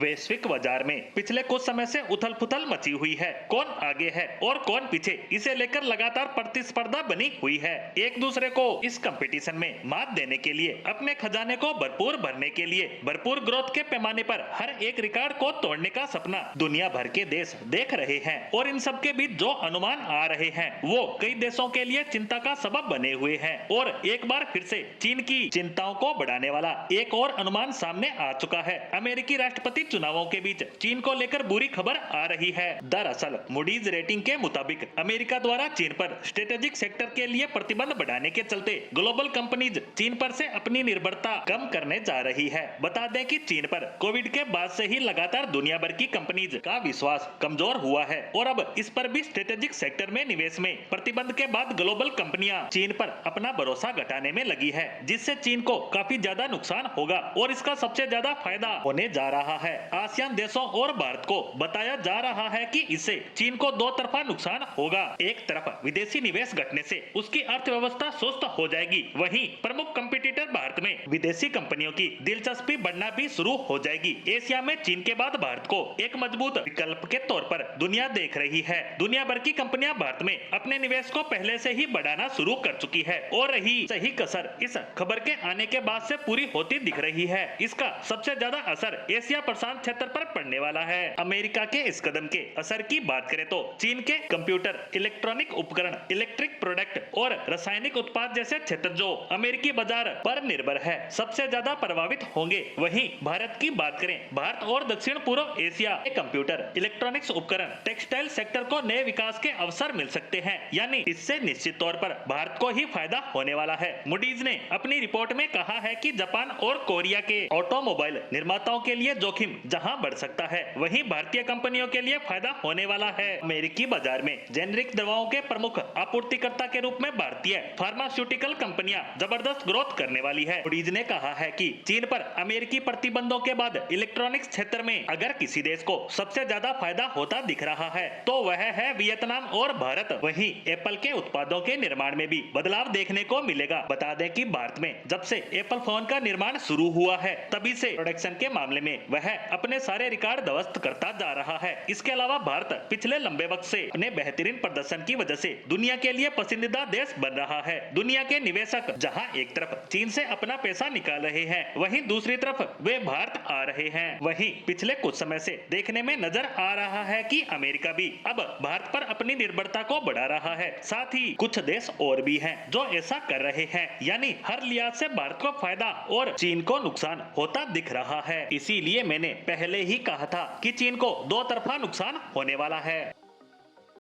वैश्विक बाजार में पिछले कुछ समय से उथल पुथल मची हुई है। कौन आगे है और कौन पीछे, इसे लेकर लगातार प्रतिस्पर्धा बनी हुई है। एक दूसरे को इस कंपटीशन में मात देने के लिए, अपने खजाने को भरपूर भरने के लिए, भरपूर ग्रोथ के पैमाने पर हर एक रिकॉर्ड को तोड़ने का सपना दुनिया भर के देश देख रहे हैं। और इन सब के बीच जो अनुमान आ रहे हैं वो कई देशों के लिए चिंता का सबब बने हुए हैं। और एक बार फिर से चीन की चिंताओं को बढ़ाने वाला एक और अनुमान सामने आ चुका है। अमेरिकी राष्ट्रपति चुनावों के बीच चीन को लेकर बुरी खबर आ रही है। दरअसल मूडीज रेटिंग के मुताबिक अमेरिका द्वारा चीन पर स्ट्रेटेजिक सेक्टर के लिए प्रतिबंध बढ़ाने के चलते ग्लोबल कंपनीज चीन पर से अपनी निर्भरता कम करने जा रही है। बता दें कि चीन पर कोविड के बाद से ही लगातार दुनिया भर की कंपनीज का विश्वास कमजोर हुआ है और अब इस पर भी स्ट्रेटेजिक सेक्टर में निवेश में प्रतिबंध के बाद ग्लोबल कंपनियां चीन पर अपना भरोसा घटाने में लगी है, जिससे चीन को काफी ज्यादा नुकसान होगा और इसका सबसे ज्यादा फायदा होने जा रहा है। आसियान देशों और भारत को बताया जा रहा है कि इससे चीन को दो तरफा नुकसान होगा। एक तरफ विदेशी निवेश घटने से उसकी अर्थव्यवस्था सुस्त हो जाएगी, वहीं प्रमुख कंपटीटर भारत में विदेशी कंपनियों की दिलचस्पी बढ़ना भी शुरू हो जाएगी। एशिया में चीन के बाद भारत को एक मजबूत विकल्प के तौर पर दुनिया देख रही है। दुनिया भर की कंपनियां भारत में अपने निवेश को पहले से ही बढ़ाना शुरू कर चुकी है और रही सही कसर इस खबर के आने के बाद से पूरी होती दिख रही है। इसका सबसे ज्यादा असर एशिया प्रशांत क्षेत्र पर पड़ने वाला है। अमेरिका के इस कदम के असर की बात करें तो चीन के कंप्यूटर, इलेक्ट्रॉनिक उपकरण, इलेक्ट्रिक प्रोडक्ट और रासायनिक उत्पाद जैसे क्षेत्र जो अमेरिकी बाजार पर निर्भर है, सबसे ज्यादा प्रभावित होंगे। वहीं भारत की बात करें, भारत और दक्षिण पूर्व एशिया के कंप्यूटर, इलेक्ट्रॉनिक्स उपकरण, टेक्सटाइल सेक्टर को नए विकास के अवसर मिल सकते हैं, यानी इससे निश्चित तौर पर भारत को ही फायदा होने वाला है। मूडीज ने अपनी रिपोर्ट में कहा है कि जापान और कोरिया के ऑटोमोबाइल निर्माताओं के लिए जोखिम जहां बढ़ सकता है, वहीं भारतीय कंपनियों के लिए फायदा होने वाला है। अमेरिकी बाजार में जेनेरिक दवाओं के प्रमुख आपूर्तिकर्ता के रूप में भारतीय फार्मास्यूटिकल कंपनियां जबरदस्त ग्रोथ करने वाली है। मूडीज ने कहा है कि चीन पर अमेरिकी प्रतिबंधों के बाद इलेक्ट्रॉनिक्स क्षेत्र में अगर किसी देश को सबसे ज्यादा फायदा होता दिख रहा है तो वह है वियतनाम और भारत। वहीं एप्पल के उत्पादों के निर्माण में भी बदलाव देखने को मिलेगा। बता दें कि भारत में जब से एप्पल फोन का निर्माण शुरू हुआ है, तभी से प्रोडक्शन के मामले में वह अपने सारे रिकॉर्ड ध्वस्त करता जा रहा है। इसके अलावा भारत पिछले लंबे वक्त से अपने बेहतरीन प्रदर्शन की वजह से दुनिया के लिए पसंदीदा देश बन रहा है। दुनिया के निवेशक जहां एक तरफ चीन से अपना पैसा निकाल रहे हैं, वहीं दूसरी तरफ वे भारत आ रहे हैं। वहीं पिछले कुछ समय से देखने में नजर आ रहा है कि अमेरिका भी अब भारत पर अपनी निर्भरता को बढ़ा रहा है। साथ ही कुछ देश और भी हैं जो ऐसा कर रहे हैं, यानी हर लिहाज से भारत को फायदा और चीन को नुकसान होता दिख रहा है। इसीलिए मैंने पहले ही कहा था कि चीन को दो तरफा नुकसान होने वाला है।